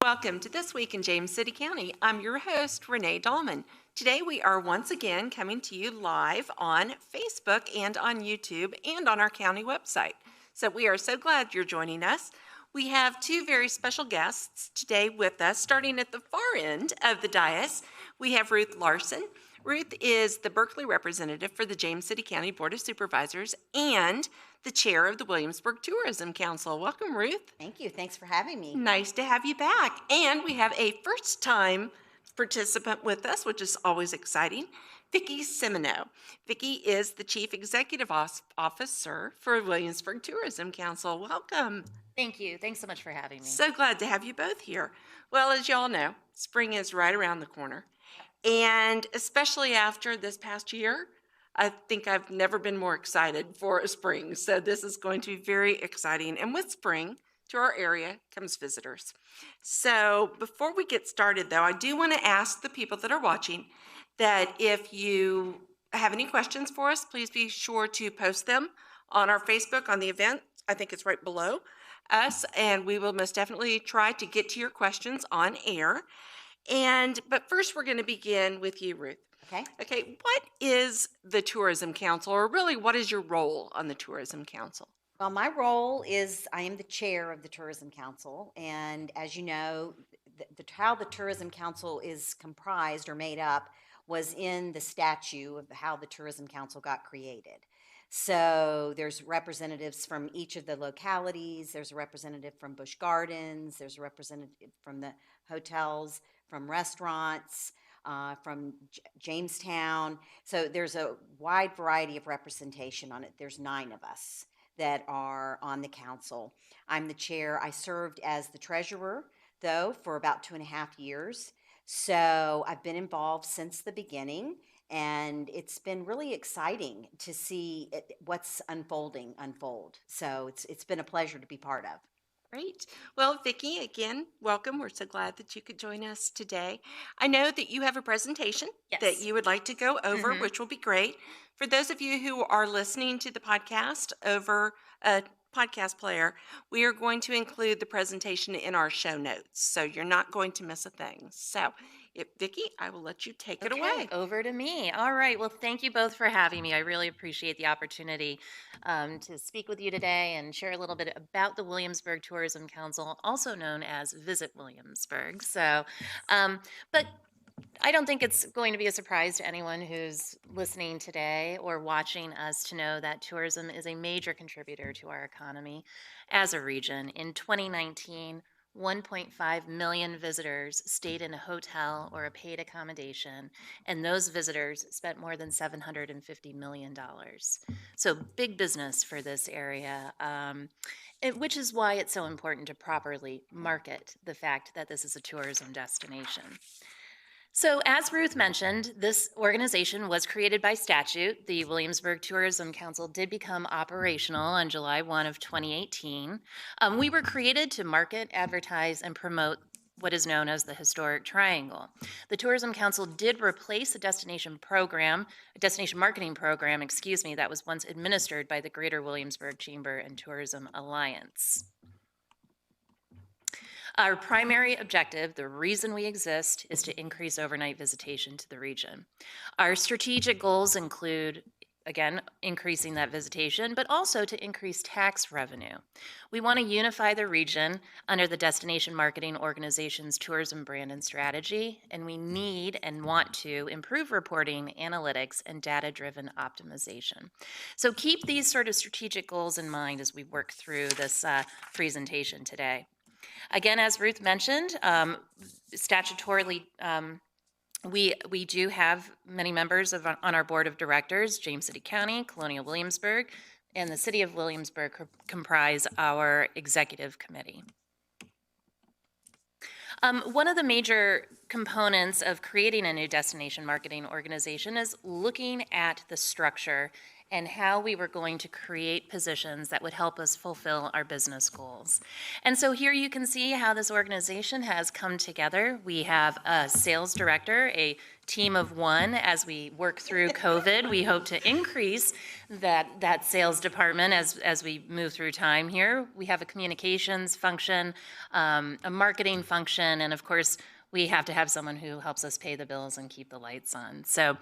Welcome to This Week in James City County. I'm your host, Renee Dahlman. Today we are once again coming to you live on Facebook and on YouTube and on our county website. So we are so glad you're joining us. We have two very special guests today with us. Starting at the far end of the dais, we have Ruth Larson. Ruth is the Berkeley representative for the James City County Board of Supervisors and the chair of the Williamsburg Tourism Council. Welcome, Ruth. Thank you. Thanks for having me. Nice to have you back. And we have a first-time participant with us, which is always exciting, Vicki Semino. Vicki is the Chief Executive Officer for Williamsburg Tourism Council. Welcome. Thank you. Thanks so much for having me. So glad to have you both here. Well, as y'all know, spring is right around the corner. And especially after this past year, I think I've never been more excited for a spring. So this is going to be very exciting. And with spring, to our area comes visitors. So before we get started, though, I do want to ask the people that are watching that if you have any questions for us, please be sure to post them on our Facebook on the event. I think it's right below us, and we will most definitely try to get to your questions on air. But first, we're going to begin with you, Ruth. Okay, what is the Tourism Council, or really what is your role on the Tourism Council? Well, my role is I am the chair of the Tourism Council, and as you know, how the Tourism Council is comprised or made up was in the statute of how the Tourism Council got created. So there's representatives from each of the localities. There's a representative from Busch Gardens. There's a representative from the hotels, from restaurants, from Jamestown. So there's a wide variety of representation on it. There's 9 of us that are on the council. I'm the chair. I served as the treasurer, though, for about 2.5 years. So I've been involved since the beginning, and it's been really exciting to see what's unfold. So it's been a pleasure to be part of. Great. Well, Vicki, again, welcome. We're so glad that you could join us today. I know that you have a presentation that you would like to go over, which will be great. For those of you who are listening to the podcast over a podcast player, we are going to include the presentation in our show notes, so you're not going to miss a thing. So, Vicki, I will let you take it away. Over to me. All right. Well, thank you both for having me. I really appreciate the opportunity to speak with you today and share a little bit about the Williamsburg Tourism Council, also known as Visit Williamsburg. But I don't think it's going to be a surprise to anyone who's listening today or watching us to know that tourism is a major contributor to our economy as a region. In 2019, 1.5 million visitors stayed in a hotel or a paid accommodation, and those visitors spent more than $750 million. So big business for this area, which is why it's so important to properly market the fact that this is a tourism destination. So, as Ruth mentioned, this organization was created by statute. The Williamsburg Tourism Council did become operational on July 1 of 2018. We were created to market, advertise, and promote what is known as the Historic Triangle. The Tourism Council did replace a destination marketing program, that was once administered by the Greater Williamsburg Chamber and Tourism Alliance. Our primary objective, the reason we exist, is to increase overnight visitation to the region. Our strategic goals include, again, increasing that visitation, but also to increase tax revenue. We want to unify the region under the Destination Marketing Organization's tourism brand and strategy, and we need and want to improve reporting, analytics, and data-driven optimization. So keep these sort of strategic goals in mind as we work through this presentation today. Again, as Ruth mentioned, statutorily, we do have many members on our board of directors. James City County, Colonial Williamsburg, and the City of Williamsburg comprise our executive committee. One of the major components of creating a new destination marketing organization is looking at the structure and how we were going to create positions that would help us fulfill our business goals. And so here you can see how this organization has come together. We have a sales director, a team of one. As we work through COVID, we hope to increase that sales department as we move through time here. We have a communications function, a marketing function, and of course, we have to have someone who helps us pay the bills and keep the lights on. So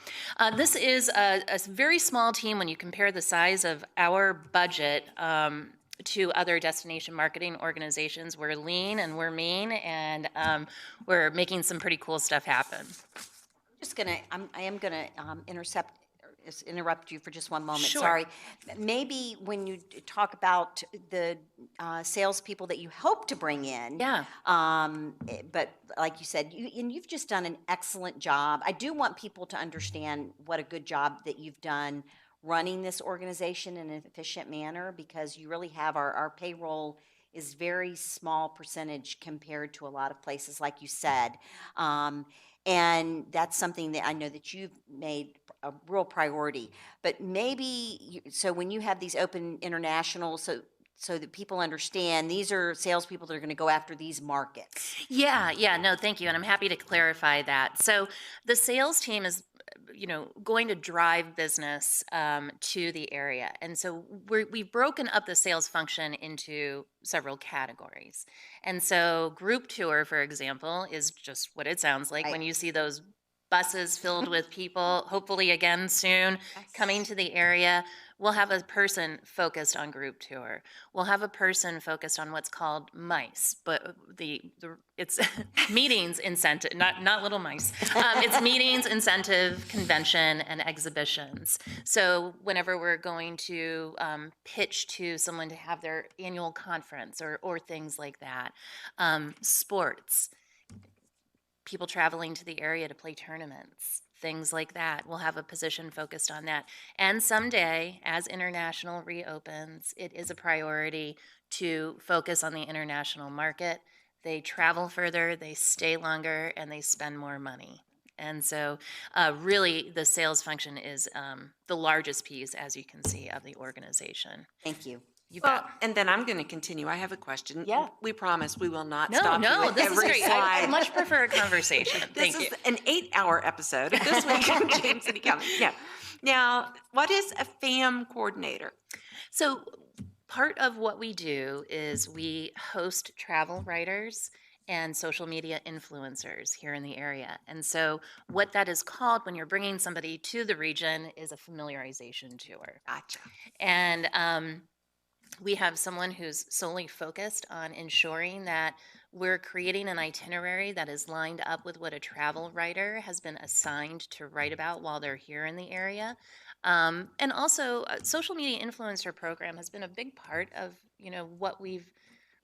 this is a very small team when you compare the size of our budget to other destination marketing organizations. We're lean and we're mean, and we're making some pretty cool stuff happen. I am gonna interrupt you for just one moment. Sure. Sorry. Maybe when you talk about the salespeople that you hope to bring in. Yeah. But like you said, you've just done an excellent job. I do want people to understand what a good job that you've done running this organization in an efficient manner, because you really have our payroll is very small percentage compared to a lot of places, like you said. And that's something that I know that you've made a real priority. But maybe, so when you have these open international, so that people understand, these are salespeople that are going to go after these markets. Yeah, no, thank you, and I'm happy to clarify that. So the sales team is, going to drive business to the area, and so we've broken up the sales function into several categories. And so group tour, for example, is just what it sounds like. Right. When you see those buses filled with people, hopefully again soon, coming to the area. We'll have a person focused on group tour. We'll have a person focused on what's called MICE, but it's meetings, incentive, not little mice. It's meetings, incentive, convention, and exhibitions. So whenever we're going to pitch to someone to have their annual conference or things like that, sports, people traveling to the area to play tournaments, things like that. We'll have a position focused on that. And someday, as international reopens, it is a priority to focus on the international market. They travel further, they stay longer, and they spend more money. And so really the sales function is the largest piece, as you can see, of the organization. Thank you. You Well, bet. and then I'm going to continue. I have a question. Yeah. We promise we will not No, stop you at this is every great. I slide. much prefer a conversation. This Thank is you. an 8-hour episode of This Week in James City County. Yeah. Now, what is a FAM coordinator? So part of what we do is we host travel writers and social media influencers here in the area. And so what that is called when you're bringing somebody to the region is a familiarization tour. Gotcha. And we have someone who's solely focused on ensuring that we're creating an itinerary that is lined up with what a travel writer has been assigned to write about while they're here in the area. And also, social media influencer program has been a big part of what we've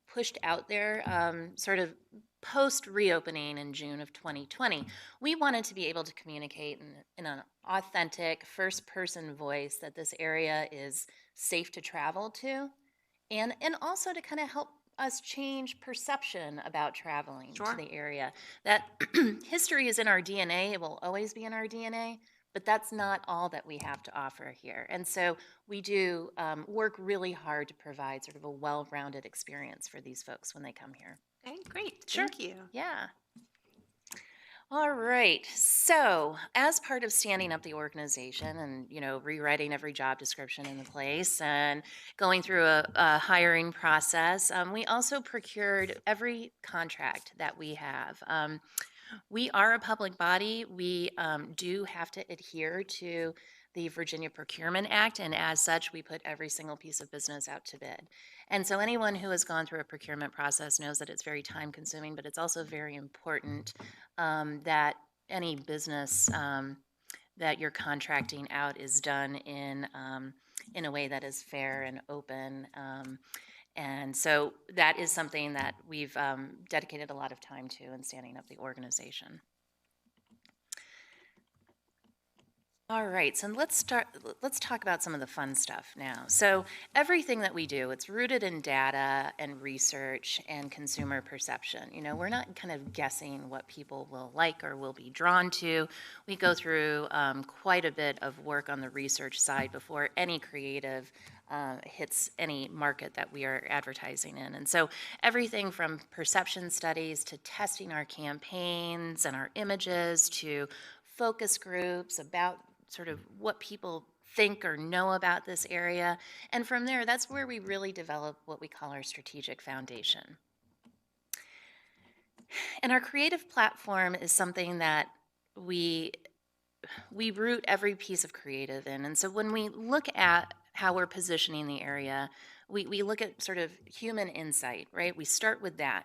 pushed out there, sort of post reopening in June of 2020. We wanted to be able to communicate in an authentic first person voice that this area is safe to travel to, and also to kind of help us change perception about traveling Sure. to the area. That history is in our DNA, it will always be in our DNA, but that's not all that we have to offer here. And so we do work really hard to provide sort of a well-rounded experience for these folks when they come here. Okay, great. Sure. Thank you. Yeah. All right. So, as part of standing up the organization and, rewriting every job description in the place and going through a hiring process, we also procured every contract that we have. We are a public body. We do have to adhere to the Virginia Procurement Act, and as such, we put every single piece of business out to bid. And so anyone who has gone through a procurement process knows that it's very time consuming, but it's also very important that any business that you're contracting out is done in a way that is fair and open. And so that is something that we've dedicated a lot of time to in standing up the organization. All right, so let's talk about some of the fun stuff now. So everything that we do, it's rooted in data and research and consumer perception. You know, we're not kind of guessing what people will like or will be drawn to. We go through quite a bit of work on the research side before any creative hits any market that we are advertising in. And so everything from perception studies to testing our campaigns and our images to focus groups about sort of what people think or know about this area. And from there, that's where we really develop what we call our strategic foundation. And our creative platform is something that we we root every piece of creative in. And so when we look at how we're positioning the area, we look at sort of human insight, right? We start with that.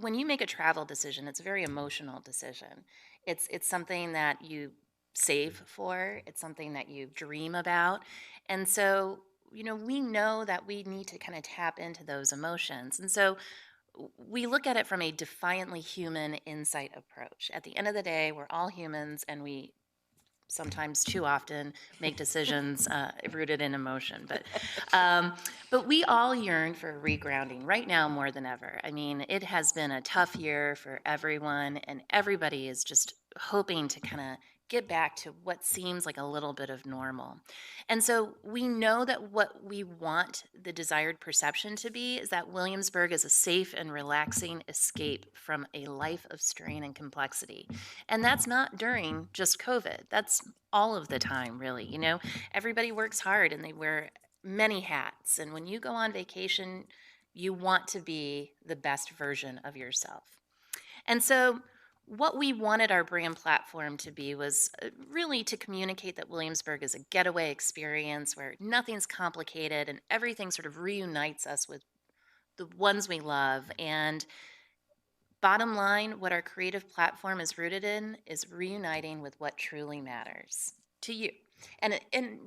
When you make a travel decision, it's a very emotional decision. It's something that you save for, it's something that you dream about. And so, you know, we know that we need to kind of tap into those emotions. And so we look at it from a defiantly human insight approach. At the end of the day, we're all humans and we sometimes too often make decisions rooted in emotion. But we all yearn for regrounding right now more than ever. I mean, it has been a tough year for everyone, and everybody is just hoping to kind of get back to what seems like a little bit of normal. And so we know that what we want the desired perception to be is that Williamsburg is a safe and relaxing escape from a life of strain and complexity. And that's not during just COVID. That's all of the time, really. You know, everybody works hard and they wear many hats. And when you go on vacation, you want to be the best version of yourself. And so, what we wanted our brand platform to be was really to communicate that Williamsburg is a getaway experience where nothing's complicated and everything sort of reunites us with the ones we love. And bottom line, what our creative platform is rooted in is reuniting with what truly matters to you. And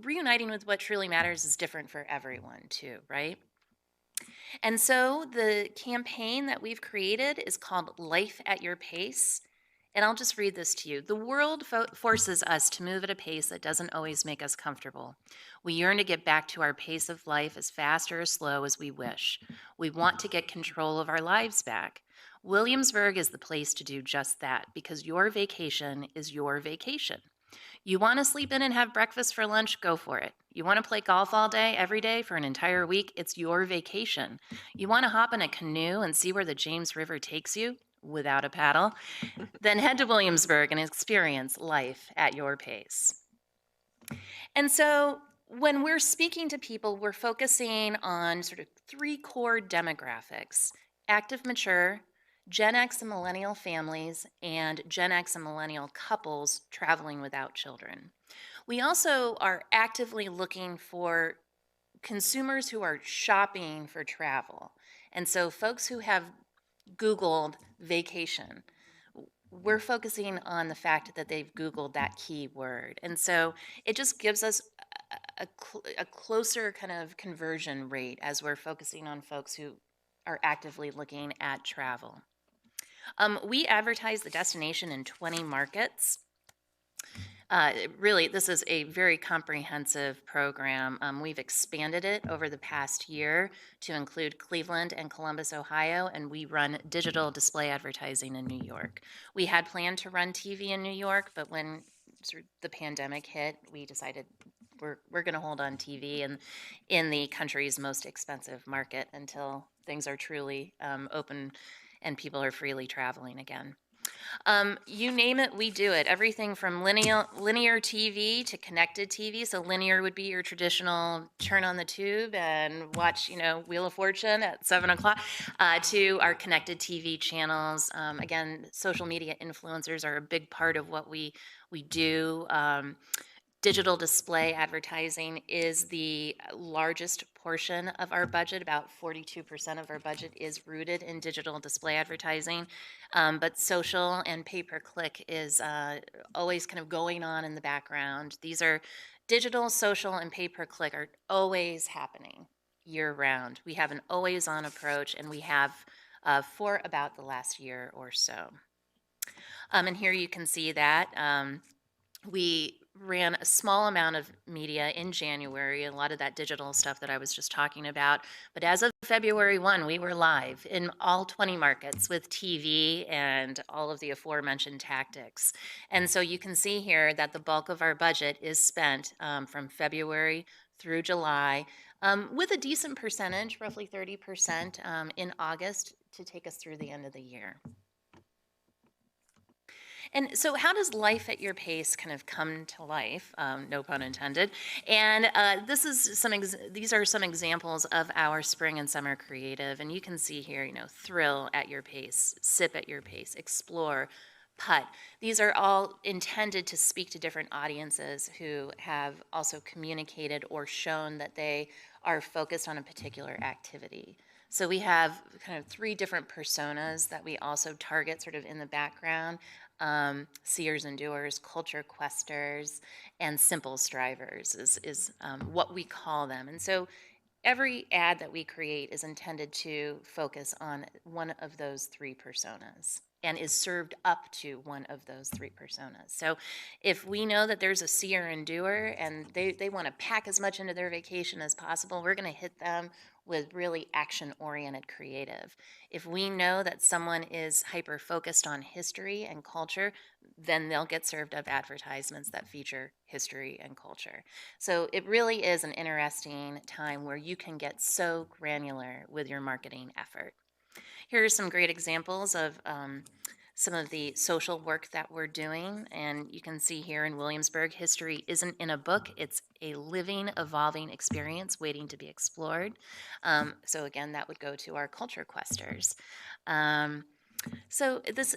reuniting with what truly matters is different for everyone, too, right? And so the campaign that we've created is called Life at Your Pace. And I'll just read this to you. The world forces us to move at a pace that doesn't always make us comfortable. We yearn to get back to our pace of life as fast or as slow as we wish. We want to get control of our lives back. Williamsburg is the place to do just that because your vacation is your vacation. You want to sleep in and have breakfast for lunch? Go for it. You want to play golf all day, every day for an entire week? It's your vacation. You want to hop in a canoe and see where the James River takes you? Without a paddle? Then head to Williamsburg and experience life at your pace. And so when we're speaking to people, we're focusing on sort of three core demographics: active mature, Gen X and millennial families, and Gen X and millennial couples traveling without children. We also are actively looking for consumers who are shopping for travel. And so folks who have Googled vacation, we're focusing on the fact that they've Googled that keyword. And so it just gives us a closer kind of conversion rate as we're focusing on folks who are actively looking at travel. We advertise the destination in 20 markets. Really, this is a very comprehensive program. We've expanded it over the past year to include Cleveland and Columbus, Ohio, and we run digital display advertising in New York. We had planned to run TV in New York, but when sort of the pandemic hit, we decided we're going to hold on TV in the country's most expensive market until things are truly open and people are freely traveling again. You name it, we do it. Everything from linear TV to connected TV. So linear would be your traditional turn on the tube and watch, you know, Wheel of Fortune at 7 o'clock, to our connected TV channels. Again, social media influencers are a big part of what we do. Digital display advertising is the largest portion of our budget. About 42% of our budget is rooted in digital display advertising. But social and pay-per-click is always kind of going on in the background. These are digital, social, and pay-per-click are always happening year-round. We have an always-on approach, and we have for about the last year or so. And here you can see that. We ran a small amount of media in January, a lot of that digital stuff that I was just talking about. But as of February 1, we were live in all 20 markets with TV and all of the aforementioned tactics. And so you can see here that the bulk of our budget is spent from February through July, with a decent percentage, roughly 30%, in August to take us through the end of the year. And so, how does life at your pace kind of come to life? No pun intended. And this is these are some examples of our spring and summer creative. And you can see here, thrill at your pace, sip at your pace, explore, putt. These are all intended to speak to different audiences who have also communicated or shown that they are focused on a particular activity. So we have kind of three different personas that we also target sort of in the background: seers and doers, culture questers, and simple strivers is what we call them. And so every ad that we create is intended to focus on one of those three personas and is served up to one of those three personas. So if we know that there's a seer and doer and they want to pack as much into their vacation as possible, we're going to hit them with really action-oriented creative. If we know that someone is hyper-focused on history and culture, then they'll get served up advertisements that feature history and culture. So it really is an interesting time where you can get so granular with your marketing effort. Here are some great examples of some of the social work that we're doing. And you can see here in Williamsburg, history isn't in a book, it's a living, evolving experience waiting to be explored. So again, that would go to our culture questers. So this,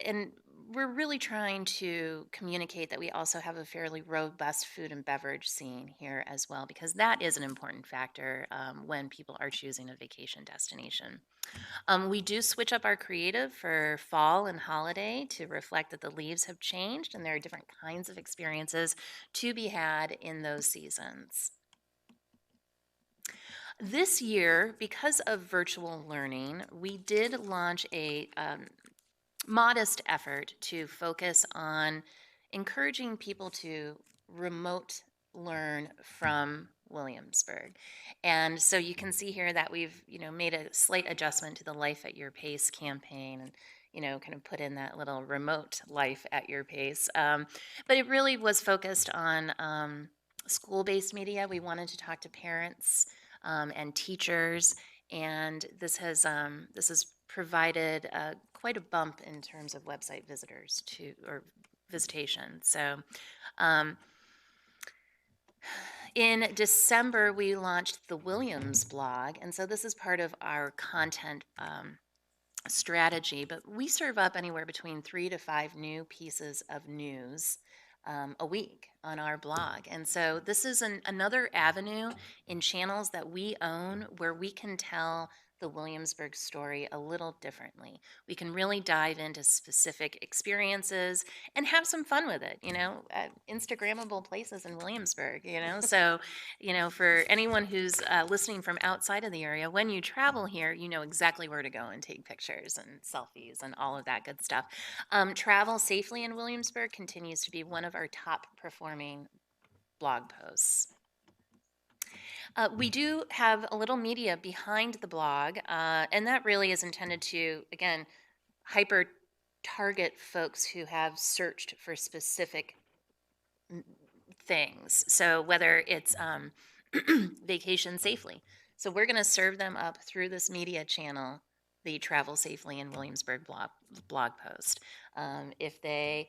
and we're really trying to communicate that we also have a fairly robust food and beverage scene here as well, because that is an important factor when people are choosing a vacation destination. We do switch up our creative for fall and holiday to reflect that the leaves have changed and there are different kinds of experiences to be had in those seasons. This year, because of virtual learning, we did launch a modest effort to focus on encouraging people to remote learn from Williamsburg. And so you can see here that we've, made a slight adjustment to the Life at Your Pace campaign and, kind of put in that little remote life at your pace. But it really was focused on school-based media. We wanted to talk to parents and teachers, and this has provided quite a bump in terms of website visitors or visitation. So in December, we launched the Williams blog, and so this is part of our content strategy, but we serve up anywhere between 3 to 5 new pieces of news a week on our blog. And so this is another avenue in channels that we own where we can tell the Williamsburg story a little differently. We can really dive into specific experiences and have some fun with it, Instagrammable places in Williamsburg, So, for anyone who's listening from outside of the area, when you travel here, you know exactly where to go and take pictures and selfies and all of that good stuff. Travel safely in Williamsburg continues to be one of our top performing blog posts. We do have a little media behind the blog, and that really is intended to, again, hyper target folks who have searched for specific things. So whether it's vacation safely. So we're going to serve them up through this media channel, the Travel Safely in Williamsburg blog post. If they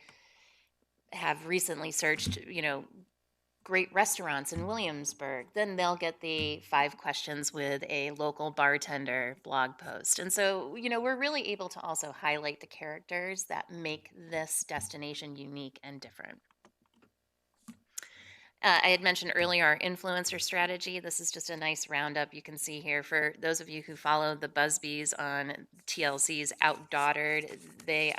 have recently searched, great restaurants in Williamsburg, then they'll get the 5 questions with a local bartender blog post. And so, we're really able to also highlight the characters that make this destination unique and different. I had mentioned earlier our influencer strategy. This is just a nice roundup you can see here for those of you who follow the Busbys on TLC's Outdaughtered. They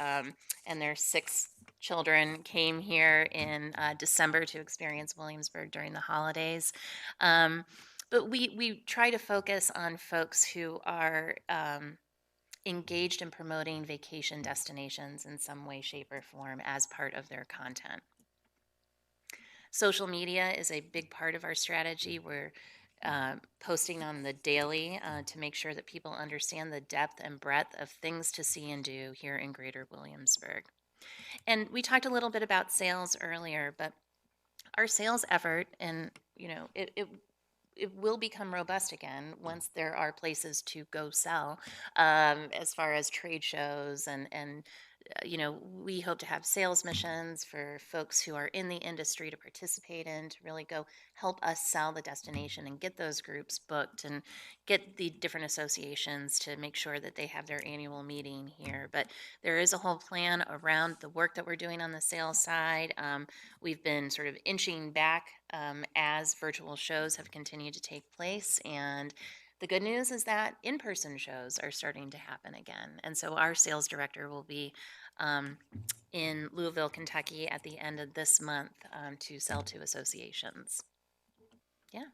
and their 6 children came here in December to experience Williamsburg during the holidays. But we try to focus on folks who are engaged in promoting vacation destinations in some way, shape, or form as part of their content. Social media is a big part of our strategy. We're posting on the daily to make sure that people understand the depth and breadth of things to see and do here in Greater Williamsburg. And we talked a little bit about sales earlier, but our sales effort, and it will become robust again once there are places to go sell, as far as trade shows and we hope to have sales missions for folks who are in the industry to participate in, to really go help us sell the destination and get those groups booked and get the different associations to make sure that they have their annual meeting here. But there is a whole plan around the work that we're doing on the sales side. We've been sort of inching back as virtual shows have continued to take place, and the good news is that in-person shows are starting to happen again. And so our sales director will be in Louisville, Kentucky at the end of this month to sell to associations. Yeah.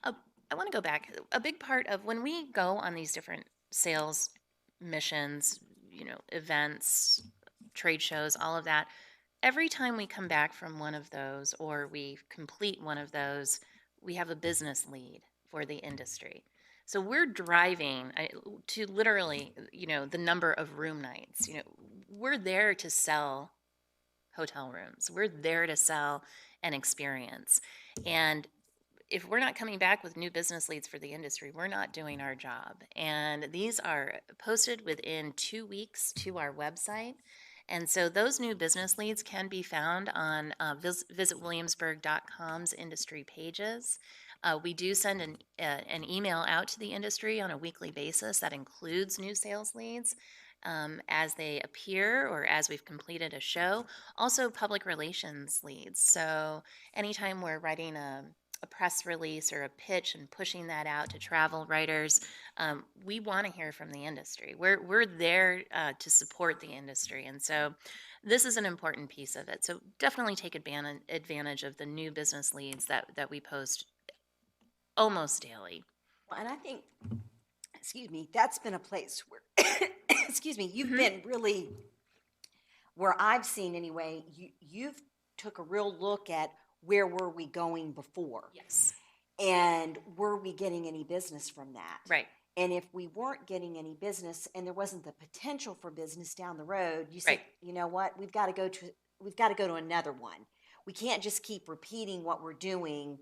I want to go back. A big part of when we go on these different sales missions, events, trade shows, all of that, every time we come back from one of those or we complete one of those, we have a business lead for the industry. So we're driving to literally, the number of room nights. We're there to sell hotel rooms. We're there to sell an experience. And if we're not coming back with new business leads for the industry, we're not doing our job. And these are posted within 2 weeks to our website. And so those new business leads can be found on visitwilliamsburg.com's industry pages. We do send an email out to the industry on a weekly basis that includes new sales leads as they appear or as we've completed a show. Also, public relations leads. So anytime we're writing a press release or a pitch and pushing that out to travel writers, we want to hear from the industry. We're there to support the industry, and so this is an important piece of it. So definitely take advantage of the new business leads that we post almost daily. Well, and I think, that's been a place where, you've been really, where I've seen anyway, you've took a real look at where were we going before? Yes. And were we getting any business from that? Right. And if we weren't getting any business and there wasn't the potential for business down the road, you said, Right. you know what, we've got to go to another one. We can't just keep repeating what we're doing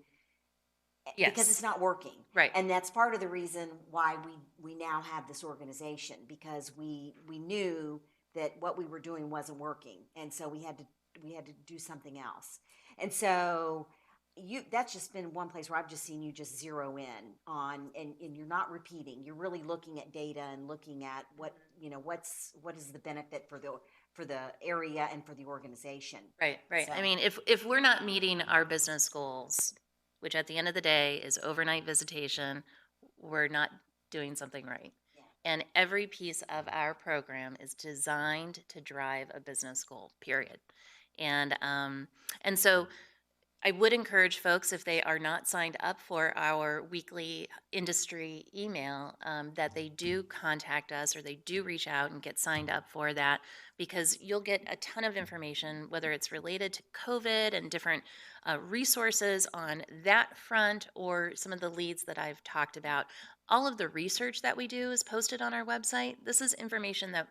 Yes. because it's not working. Right. And that's part of the reason why we now have this organization, because we knew that what we were doing wasn't working. And so we had to do something else. And so that's just been one place where I've just seen you just zero in on, and you're not repeating. You're really looking at data and looking at what is the benefit for the area and for the organization. Right. So- I mean, if we're not meeting our business goals, which at the end of the day is overnight visitation, we're not doing something right. Yeah. And every piece of our program is designed to drive a business goal, period. And so I would encourage folks, if they are not signed up for our weekly industry email, that they do contact us or they do reach out and get signed up for that, because you'll get a ton of information, whether it's related to COVID and different resources on that front or some of the leads that I've talked about. All of the research that we do is posted on our website. This is information that,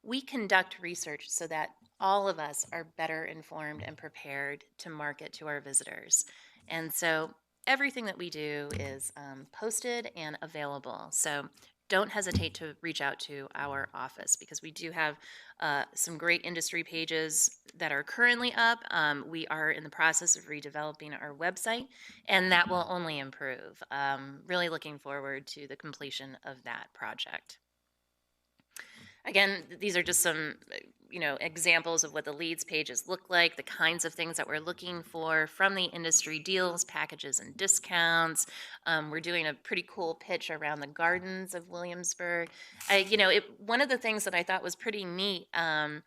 we conduct research so that all of us are better informed and prepared to market to our visitors. And so everything that we do is posted and available. So don't hesitate to reach out to our office, because we do have some great industry pages that are currently up. We are in the process of redeveloping our website, and that will only improve. Really looking forward to the completion of that project. Again, these are just some, examples of what the leads pages look like, the kinds of things that we're looking for from the industry: deals, packages, and discounts. We're doing a pretty cool pitch around the gardens of Williamsburg. One of the things that I thought was pretty neat, and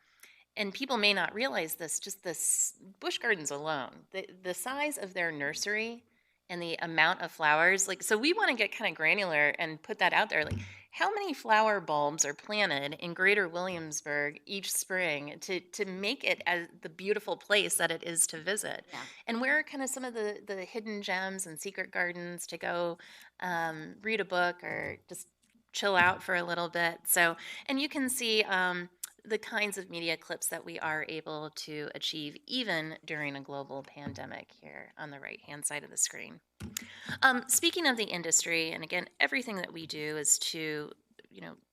people may not realize this, just this Busch Gardens alone, the size of their nursery and the amount of flowers, so we want to get kind of granular and put that out there. how many flower bulbs are planted in Greater Williamsburg each spring to make it as the beautiful place that it is to visit? Yeah. And where are kind of some of the hidden gems and secret gardens to go read a book or just chill out for a little bit? So, and you can see the kinds of media clips that we are able to achieve even during a global pandemic here on the right hand side of the screen. Speaking of the industry, and again, everything that we do is to,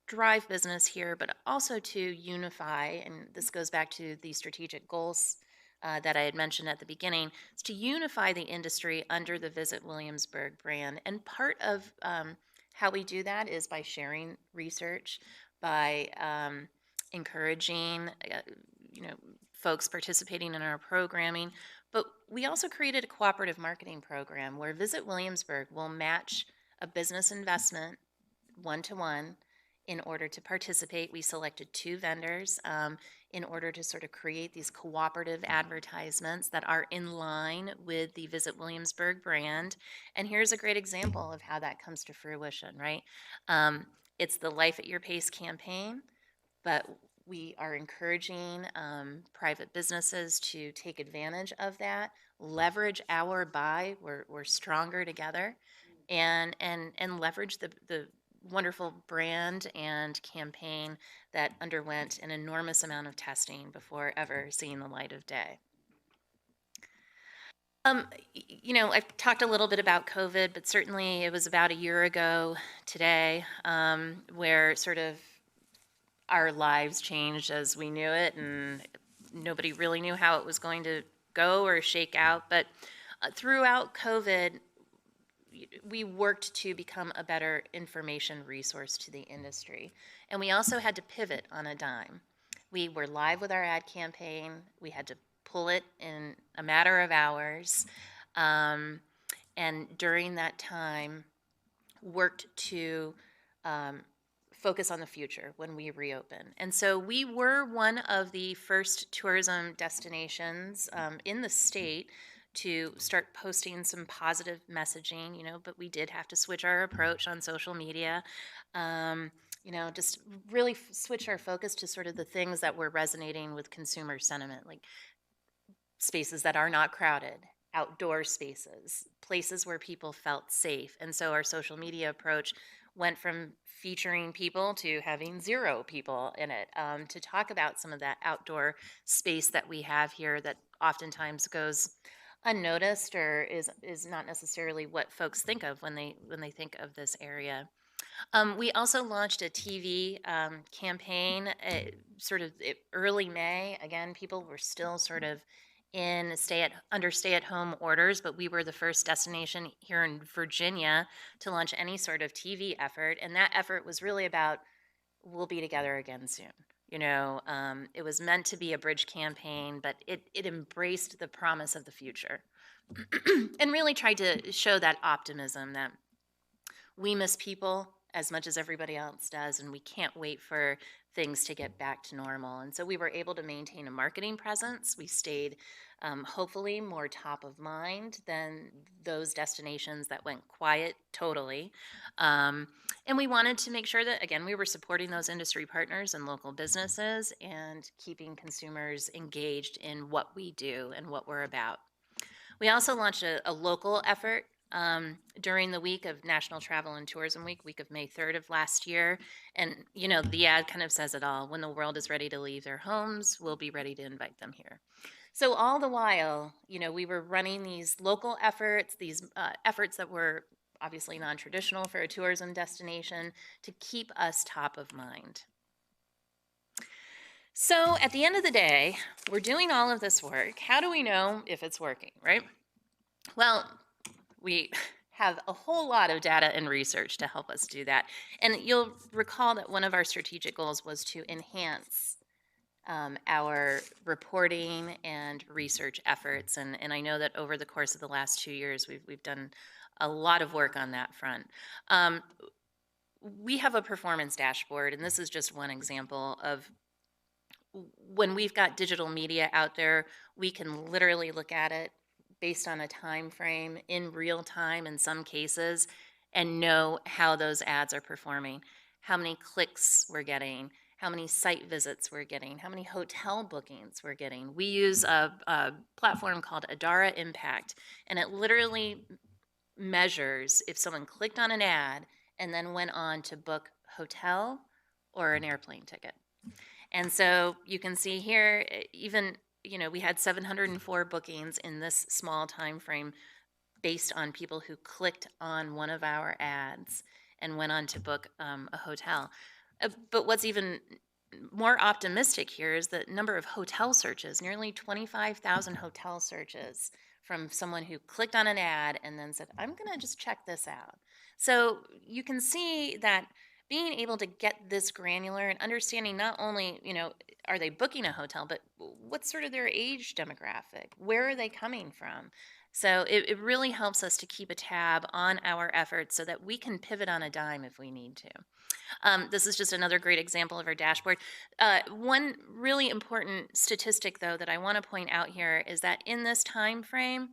drive business here, but also to unify. And this goes back to the strategic goals that I had mentioned at the beginning. Is to unify the industry under the Visit Williamsburg brand. And part of how we do that is by sharing research, by encouraging, you know, folks participating in our programming, but we also created a cooperative marketing program where Visit Williamsburg will match a business investment one to one in order to participate. We selected two vendors in order to sort of create these cooperative advertisements that are in line with the Visit Williamsburg brand. And here's a great example of how that comes to fruition, right? It's the Life at Your Pace campaign, but we are encouraging private businesses to take advantage of that, leverage our buy. We're stronger together, and leverage the wonderful brand and campaign that underwent an enormous amount of testing before ever seeing the light of day. I've talked a little bit about COVID, but certainly it was about a year ago today where sort of our lives changed as we knew it, and nobody really knew how it was going to go or shake out. But throughout COVID, we worked to become a better information resource to the industry. And we also had to pivot on a dime. We were live with our ad campaign. We had to pull it in a matter of hours. And during that time, worked to focus on the future when we reopen. And so we were one of the first tourism destinations in the state to start posting some positive messaging, but we did have to switch our approach on social media. Just really switch our focus to sort of the things that were resonating with consumer sentiment, like spaces that are not crowded, outdoor spaces, places where people felt safe. And so our social media approach went from featuring people to having 0 people in it, to talk about some of that outdoor space that we have here that oftentimes goes unnoticed or is not necessarily what folks think of when they think of this area. We also launched a TV campaign, sort of early May. Again, people were still sort of under stay-at-home orders, but we were the first destination here in Virginia to launch any sort of TV effort, and that effort was really about we'll be together again soon. It was meant to be a bridge campaign, but it embraced the promise of the future and really tried to show that optimism that we miss people as much as everybody else does, and we can't wait for things to get back to normal. And so we were able to maintain a marketing presence. We stayed hopefully more top of mind than those destinations that went quiet totally. And we wanted to make sure that, again, we were supporting those industry partners and local businesses and keeping consumers engaged in what we do and what we're about. We also launched a local effort during the week of National Travel and Tourism week of May 3rd of last year. And, the ad kind of says it all. When the world is ready to leave their homes, we'll be ready to invite them here. So all the while, we were running these local efforts, these efforts that were obviously non-traditional for a tourism destination to keep us top of mind. So at the end of the day, we're doing all of this work. How do we know if it's working, right? Well, we have a whole lot of data and research to help us do that. And you'll recall that one of our strategic goals was to enhance our reporting and research efforts. And I know that over the course of the last 2 years, we've done a lot of work on that front. We have a performance dashboard, and this is just one example of when we've got digital media out there, we can literally look at it based on a time frame in real time in some cases and know how those ads are performing. how many clicks we're getting, how many site visits we're getting, how many hotel bookings we're getting. We use a platform called Adara Impact, and it literally measures if someone clicked on an ad and then went on to book hotel or an airplane ticket. And so you can see here, even, we had 704 bookings in this small time frame based on people who clicked on one of our ads and went on to book a hotel. But what's even more optimistic here is the number of hotel searches, nearly 25,000 hotel searches from someone who clicked on an ad and then said, I'm going to just check this out. So you can see that being able to get this granular and understanding not only, are they booking a hotel, but what's sort of their age demographic? Where are they coming from? So it really helps us to keep a tab on our efforts so that we can pivot on a dime if we need to. This is just another great example of our dashboard. One really important statistic, though, that I want to point out here is that in this time frame,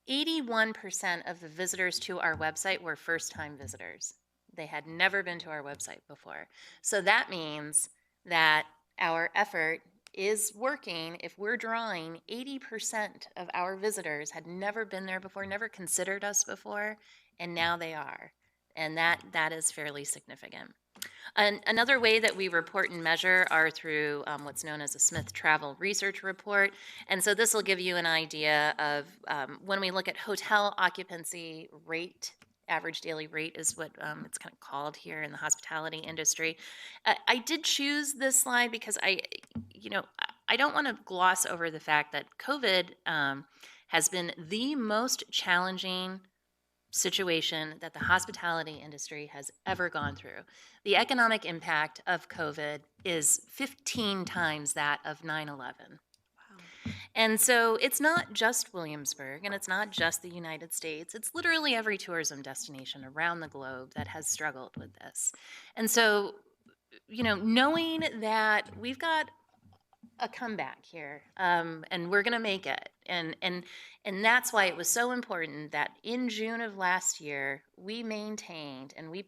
81% of the visitors to our website were first-time visitors. They had never been to our website before. So that means that our effort is working if we're drawing 80% of our visitors had never been there before, never considered us before, and now they are. And that is fairly significant. And another way that we report and measure are through what's known as a Smith Travel Research Report. And so this will give you an idea of when we look at hotel occupancy rate, average daily rate is what it's kind of called here in the hospitality industry. I did choose this slide because I don't want to gloss over the fact that COVID has been the most challenging situation that the hospitality industry has ever gone through. The economic impact of COVID is 15 times that of 9/11. And so it's not just Williamsburg and it's not just the United States. It's literally every tourism destination around the globe that has struggled with this. And so, knowing that we've got a comeback here, and we're going to make it, and that's why it was so important that in June of last year we maintained and we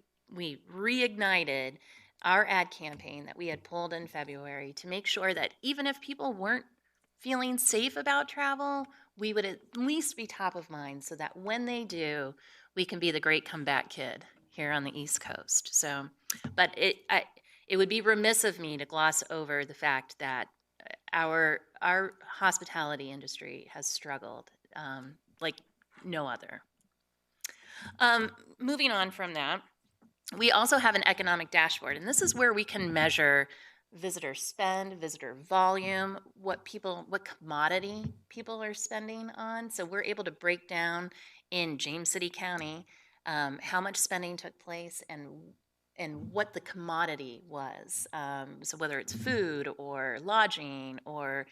reignited our ad campaign that we had pulled in February to make sure that even if people weren't feeling safe about travel, we would at least be top of mind so that when they do, we can be the great comeback kid here on the East Coast. So, but it would be remiss of me to gloss over the fact that our hospitality industry has struggled like no other. Moving on from that, we also have an economic dashboard, and this is where we can measure visitor spend, visitor volume, what commodity people are spending on. So we're able to break down in James City County how much spending took place and what the commodity was. So whether it's food or lodging or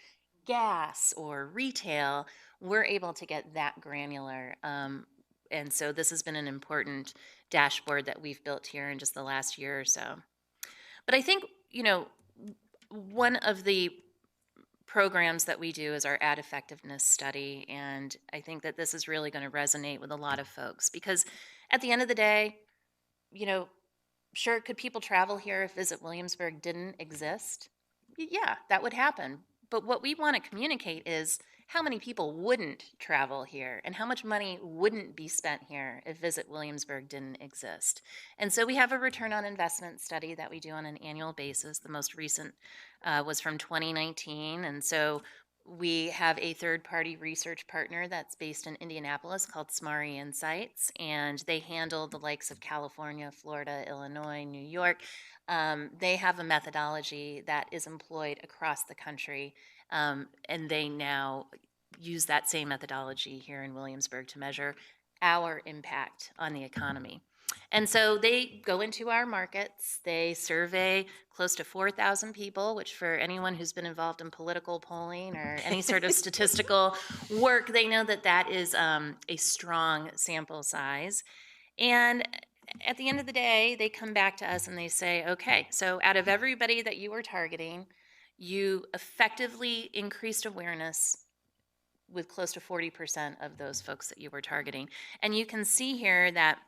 gas or retail, we're able to get that granular. And so this has been an important dashboard that we've built here in just the last year or so. But I think, one of the programs that we do is our ad effectiveness study. And I think that this is really going to resonate with a lot of folks because at the end of the day, sure, could people travel here if Visit Williamsburg didn't exist? Yeah, that would happen. But what we want to communicate is how many people wouldn't travel here and how much money wouldn't be spent here if Visit Williamsburg didn't exist. And so we have a return on investment study that we do on an annual basis. The most recent was from 2019. And so we have a third-party research partner that's based in Indianapolis called Smari Insights, and they handle the likes of California, Florida, Illinois, New York. They have a methodology that is employed across the country, and they now use that same methodology here in Williamsburg to measure our impact on the economy. And so they go into our markets, they survey close to 4,000 people, which for anyone who's been involved in political polling or any sort of statistical work, they know that that is a strong sample size. And at the end of the day, they come back to us and they say, okay, so out of everybody that you were targeting, you effectively increased awareness with close to 40% of those folks that you were targeting. And you can see here that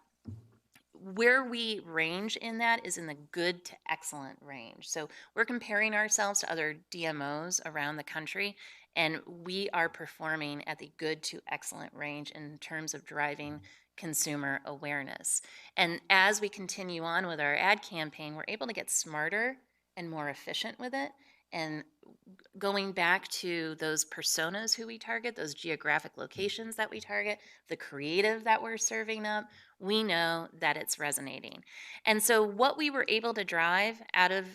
where we range in that is in the good to excellent range. So we're comparing ourselves to other DMOs around the country, and we are performing at the good to excellent range in terms of driving consumer awareness. And as we continue on with our ad campaign, we're able to get smarter and more efficient with it. And going back to those personas who we target, those geographic locations that we target, the creative that we're serving up, we know that it's resonating. And so, what we were able to drive out of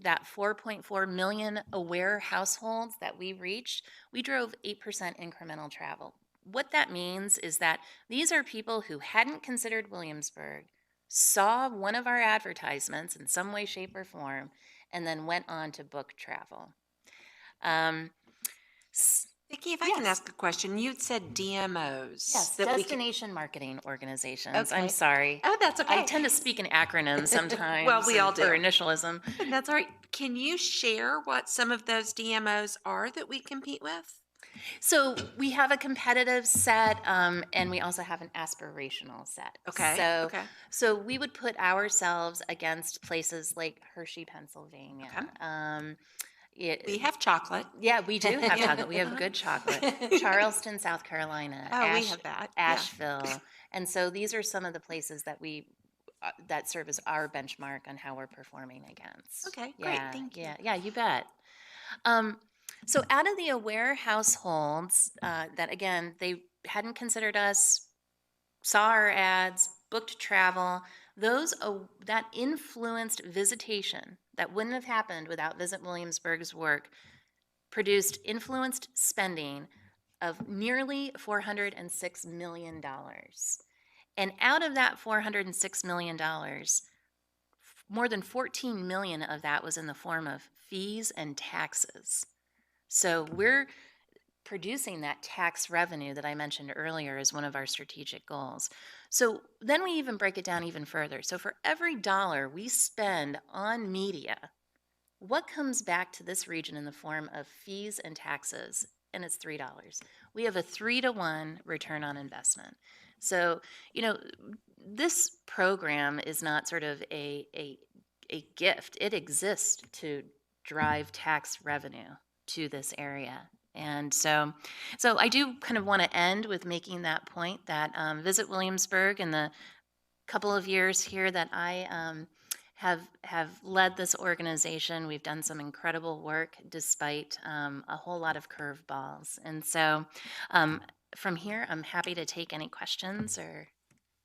that 4.4 million aware households that we reached, we drove 8% incremental travel. What that means is that these are people who hadn't considered Williamsburg, saw one of our advertisements in some way, shape, or form, and then went on to book travel. Um, Vicki, if I can Yes. ask a question, you'd said DMOs. yes, that we can- destination marketing organizations. I'm Okay. sorry. Oh, that's okay. I tend to speak in acronyms sometimes. we all Or do. initialism. That's all right. Can you share what some of those DMOs are that we compete with? So we have a competitive set, and we also have an aspirational set. Okay. So, okay. so we would put ourselves against places like Hershey, Pennsylvania. Okay. It, We have chocolate. yeah, we do have Yeah. chocolate. We have good chocolate. Charleston, South Carolina. Oh, we have that. Yeah. Asheville. And so these are some of the places that we that serve as our benchmark on how we're performing against. Okay, great. Yeah, Thank you. yeah, you bet. Um, so out of the aware households that again they hadn't considered us, saw our ads, booked travel, those that influenced visitation that wouldn't have happened without Visit Williamsburg's work produced influenced spending of nearly $406 million. And out of that $406 million, more than 14 million of that was in the form of fees and taxes. So we're producing that tax revenue that I mentioned earlier as one of our strategic goals. So then we even break it down even further. So for every dollar we spend on media, what comes back to this region in the form of fees and taxes? And it's $3. We have a 3-to-1 return on investment. So, this program is not sort of a gift. It exists to drive tax revenue to this area. And so I do kind of want to end with making that point that Visit Williamsburg in the couple of years here that I have led this organization. We've done some incredible work despite a whole lot of curveballs. And so from here, I'm happy to take any questions or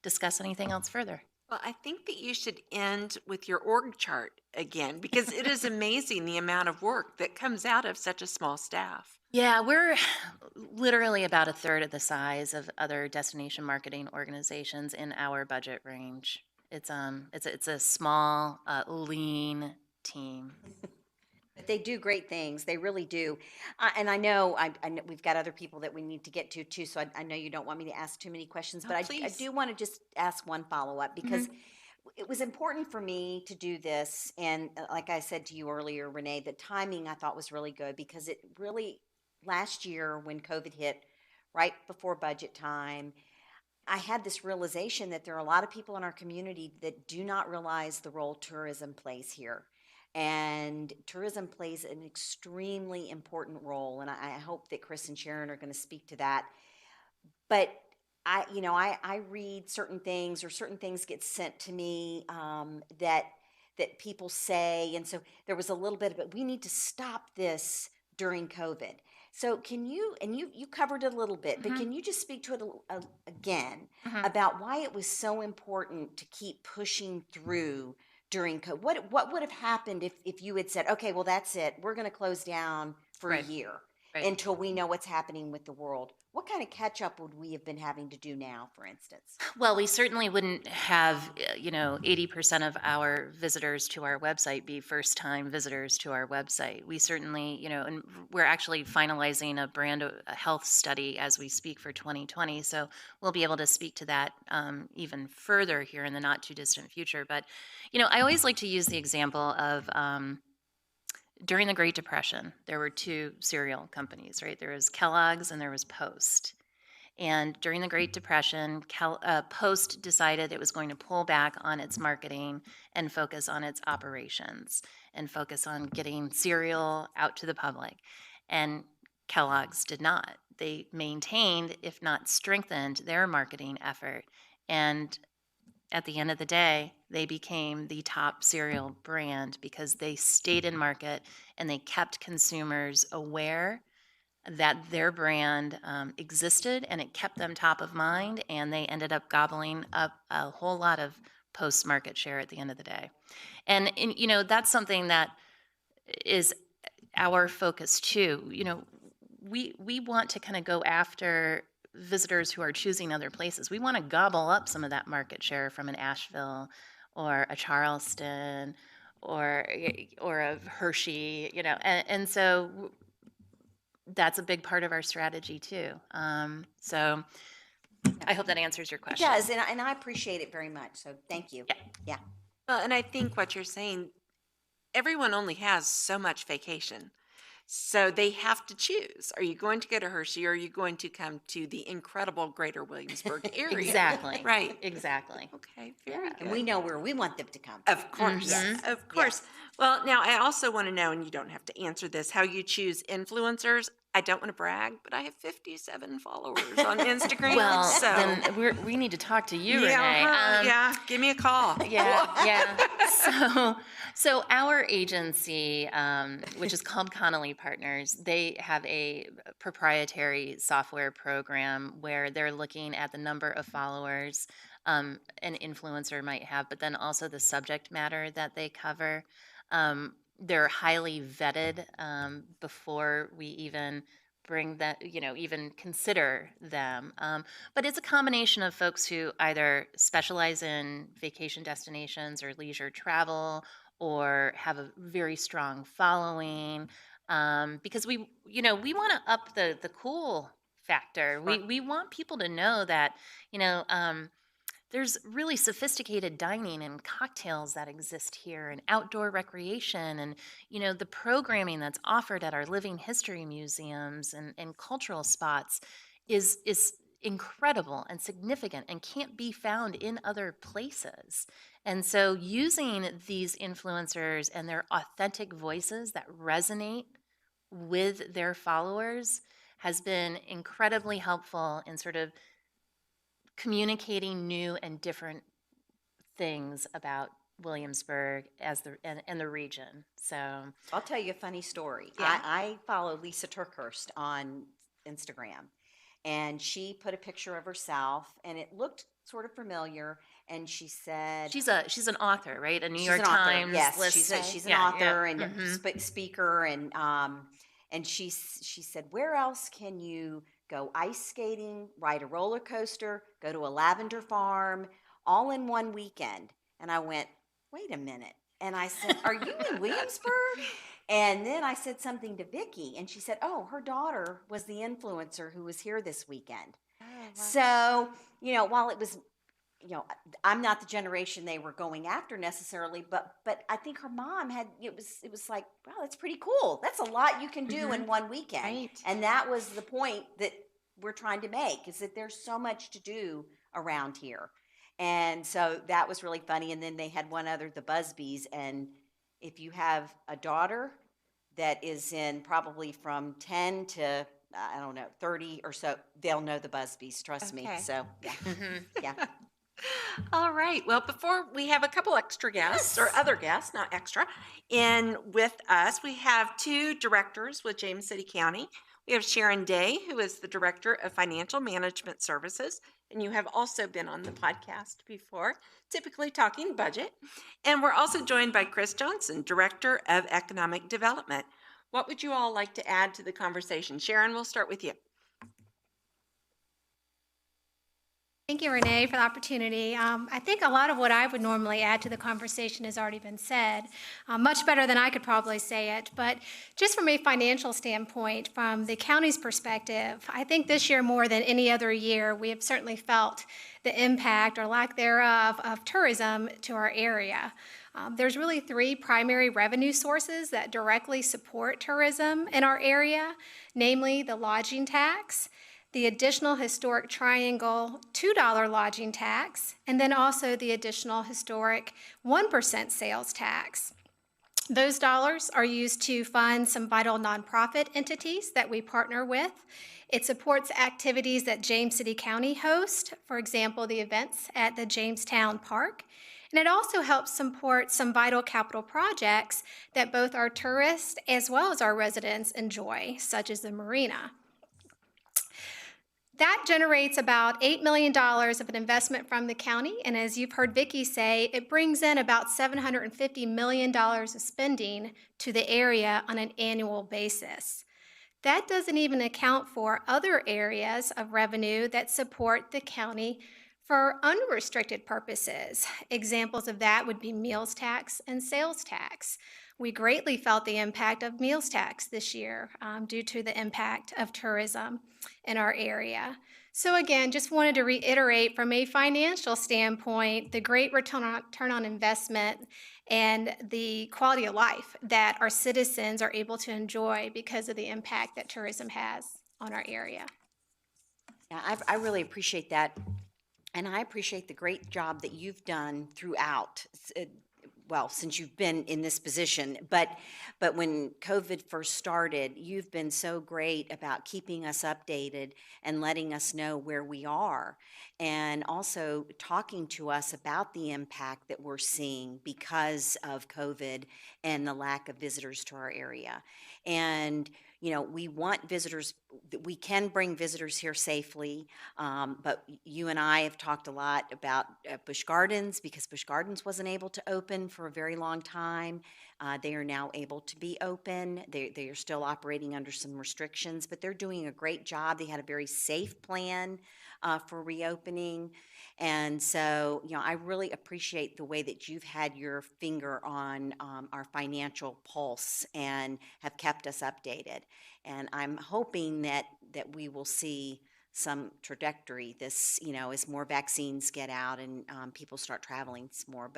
discuss anything else further. Well, I think that you should end with your org chart again because it is amazing the amount of work that comes out of such a small staff. Yeah, we're literally about a third of the size of other destination marketing organizations in our budget range. It's a small, lean team. But they do great things. They really do. And I know we've got other people that we need to get to too. So I know you don't want me to ask too many questions, Oh, but I please. do want to just ask one follow up because it was important for me to do this. And like I said to you earlier, Renee, the timing I thought was really good because it really, last year when COVID hit, right before budget time, I had this realization that there are a lot of people in our community that do not realize the role tourism plays here. And tourism plays an extremely important role. And I hope that Chris and Sharon are going to speak to that. But I read certain things or certain things get sent to me that people say. And so there was a little bit of it. We need to stop this during COVID. So can you, and you covered it a little bit, but can you just speak to it again about why it was so important to keep pushing through during COVID? What would have happened if you had said, okay, well, that's it. We're going to close down for Right. a year Right. until we know what's happening with the world? What kind of catch up would we have been having to do now, for instance? Well, we certainly wouldn't have, 80% of our visitors to our website be first time visitors to our website. We certainly, and we're actually finalizing a brand health study as we speak for 2020. So we'll be able to speak to that even further here in the not too distant future. But, I always like to use the example of, during the Great Depression, there were two cereal companies, right? There was Kellogg's and there was Post. And during the Great Depression, Post decided it was going to pull back on its marketing and focus on its operations and focus on getting cereal out to the public. And Kellogg's did not. They maintained, if not strengthened, their marketing effort. And at the end of the day, they became the top cereal brand because they stayed in market and they kept consumers aware that their brand existed, and it kept them top of mind, and they ended up gobbling up a whole lot of Post market share at the end of the day. And that's something that is our focus too. We want to kind of go after visitors who are choosing other places. We want to gobble up some of that market share from an Asheville or a Charleston or a Hershey, and so that's a big part of our strategy too. So I hope that answers your It question. does, and I appreciate it very much, so thank you. Yeah. Well, and I think what you're saying, everyone only has so much vacation. So they have to choose. Are you going to go to Hershey or are you going to come to the incredible greater Williamsburg area? Exactly. Right. Exactly. Okay, very good. And we know where we want them to come. Of course. Yes. Of course. Well, now I also want to know, and you don't have to answer this, how you choose influencers. I don't want to brag, but I have 57 followers on Instagram. Well, so then we need to talk to you, yeah, Renee. yeah, give me a call. Yeah. So our agency, which is called Connolly Partners, they have a proprietary software program where they're looking at the number of followers an influencer might have, but then also the subject matter that they cover. They're highly vetted before we even bring that, even consider them. But it's a combination of folks who either specialize in vacation destinations or leisure travel or have a very strong following, because we want to up the cool factor. We want people to know that, there's really sophisticated dining and cocktails that exist here and outdoor recreation and the programming that's offered at our living history museums and cultural spots is incredible and significant and can't be found in other places. And so using these influencers and their authentic voices that resonate with their followers has been incredibly helpful in sort of communicating new and different things about Williamsburg and the region. So I'll tell you a funny story. Yeah. I follow Lisa Turkhurst on Instagram, and she put a picture of herself, and it looked sort of familiar. And she said, she's an author, right? A New she's York an author. Times Yes, listed. she's an Yeah, author yeah. and Mhm. speaker, and she said, where else can you go ice skating, ride a roller coaster, go to a lavender farm, all in one weekend? And I went, wait a minute. And I said, are you in Williamsburg? And then I said something to Vicki, and she said, oh, her daughter was the influencer who was here this weekend. So, while it was, I'm not the generation they were going after necessarily, but I think her mom had, it was like, wow, that's pretty cool. That's a lot you can do in one weekend. Right. And that was the point that we're trying to make, is that there's so much to do around here. And so that was really funny. And then they had one other, the Busbys. And if you have a daughter that is in probably from 10 to, I don't know, 30 or so, they'll know the Busbys, trust me. Okay. So, yeah. Yeah. All right. Well, before we have a couple extra guests or other guests, not extra, in with us, we have two directors with James City County. We have Sharon Day, who is the Director of Financial Management Services, and you have also been on the podcast before, typically talking budget. And we're also joined by Chris Johnson, Director of Economic Development. What would you all like to add to the conversation? Sharon, we'll start with you. Thank you, Renee, for the opportunity. I think a lot of what I would normally add to the conversation has already been said, much better than I could probably say it. But just from a financial standpoint, from the county's perspective, I think this year more than any other year, we have certainly felt the impact or lack thereof of tourism to our area. There's really three primary revenue sources that directly support tourism in our area, namely the lodging tax, the additional historic triangle $2 lodging tax, and then also the additional historic 1% sales tax. Those dollars are used to fund some vital nonprofit entities that we partner with. It supports activities that James City County hosts, for example, the events at the Jamestown Park. And it also helps support some vital capital projects that both our tourists as well as our residents enjoy, such as the marina. That generates about $8 million of an investment from the county, and as you've heard Vicki say, it brings in about $750 million of spending to the area on an annual basis. That doesn't even account for other areas of revenue that support the county for unrestricted purposes. Examples of that would be meals tax and sales tax. We greatly felt the impact of meals tax this year due to the impact of tourism in our area. So again, just wanted to reiterate from a financial standpoint, the great return on investment and the quality of life that our citizens are able to enjoy because of the impact that tourism has on our area. Yeah, I really appreciate that. And I appreciate the great job that you've done throughout, well, since you've been in this position. But when COVID first started, you've been so great about keeping us updated and letting us know where we are, and also talking to us about the impact that we're seeing because of COVID and the lack of visitors to our area. And we want visitors, we can bring visitors here safely, but you and I have talked a lot about Busch Gardens, because Busch Gardens wasn't able to open for a very long time. They are now able to be open. They are still operating under some restrictions, but they're doing a great job. They had a very safe plan for reopening. And so, I really appreciate the way that you've had your finger on our financial pulse and have kept us updated. And I'm hoping that we will see some trajectory this, as more vaccines get out and people start traveling more.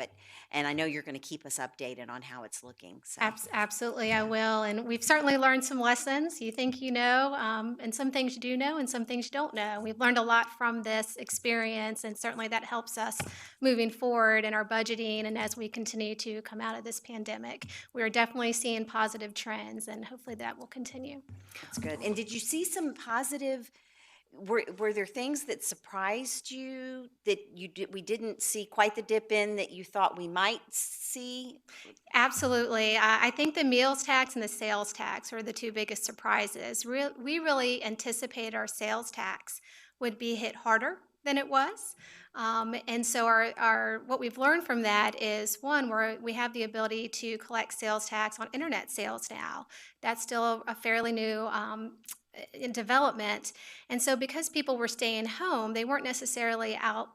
And I know you're going to keep us updated on how it's looking. So. Absolutely, I will. And we've certainly learned some lessons. You think you know, and some things you do know, and some things you don't know. We've learned a lot from this experience, and certainly that helps us moving forward in our budgeting and as we continue to come out of this pandemic. We are definitely seeing positive trends, and hopefully that will continue. That's good. And did you see some positive? Were there things that surprised you that we didn't see quite the dip in that you thought we might see? Absolutely. I think the meals tax and the sales tax are the two biggest surprises. We really anticipated our sales tax would be hit harder than it was. And so our what we've learned from that is, one, we have the ability to collect sales tax on internet sales now. That's still a fairly new in development. And so because people were staying home, they weren't necessarily out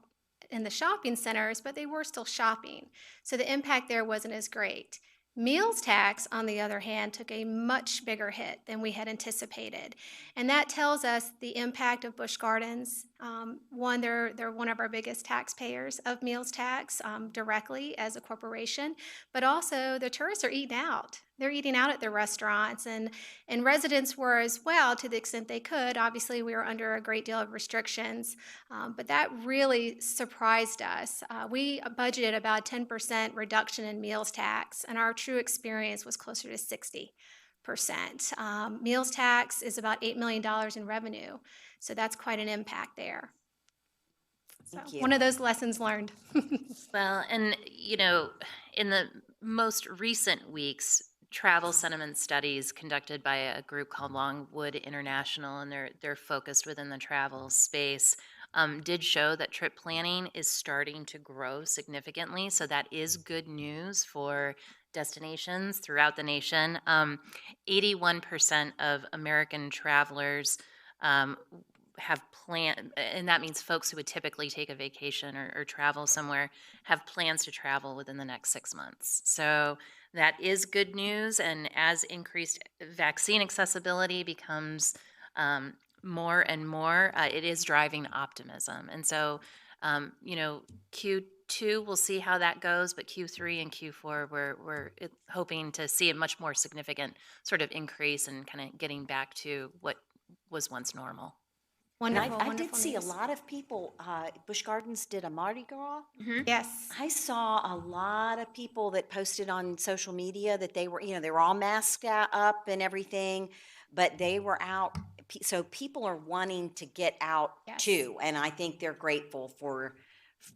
in the shopping centers, but they were still shopping. So the impact there wasn't as great. Meals tax, on the other hand, took a much bigger hit than we had anticipated. And that tells us the impact of Busch Gardens. One, they're one of our biggest taxpayers of meals tax directly as a corporation, but also the tourists are eating out. They're eating out at their restaurants, and residents were as well, to the extent they could. Obviously, we were under a great deal of restrictions, but that really surprised us. We budgeted about a 10% reduction in meals tax, and our true experience was closer to 60%. Meals tax is about $8 million in revenue, so that's quite an impact there. Thank you. One of those lessons learned. Well, and in the most recent weeks, travel sentiment studies conducted by a group called Longwood International, and they're focused within the travel space, did show that trip planning is starting to grow significantly. So that is good news for destinations throughout the nation. 81% of American travelers have planned, and that means folks who would typically take a vacation or travel somewhere, have plans to travel within the next 6 months. So that is good news, and as increased vaccine accessibility becomes more and more, it is driving optimism. And so, Q2, we'll see how that goes, but Q3 and Q4, we're hoping to see a much more significant sort of increase and kind of getting back to what was once normal. And Wonderful, I did wonderful see a news. lot of people, Busch Gardens did a Mardi Gras. Yes. I saw a lot of people that posted on social media that they were, they were all masked up and everything, but they were out. So people are wanting to get out Yes. too, and I think they're grateful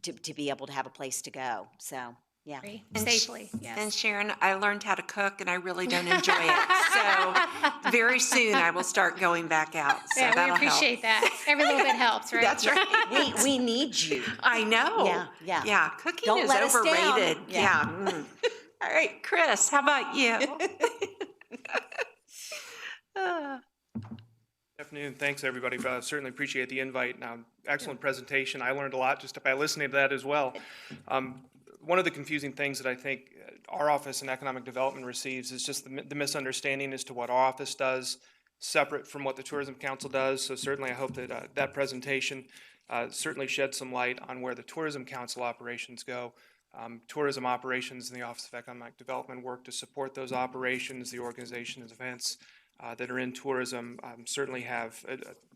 to be able to have a place to go. So yeah. Safely, And yes. Sharon, I learned how to cook and I really don't enjoy it. So very soon I will start going back out. So Yeah, we that'll appreciate that. Every little bit helps, right? That's right. We need you. I know. Yeah, yeah. Yeah, cooking Don't is let us down. overrated. Yeah. All right, Chris, how about you? Afternoon. Thanks, everybody. Certainly appreciate the invite. Excellent presentation. I learned a lot just by listening to that as well. One of the confusing things that I think our Office in Economic Development receives is just the misunderstanding as to what our office does, separate from what the Tourism Council does. So certainly I hope that that presentation certainly sheds some light on where the Tourism Council operations go. Tourism operations in the Office of Economic Development work to support those operations, the organization's events that are in tourism certainly have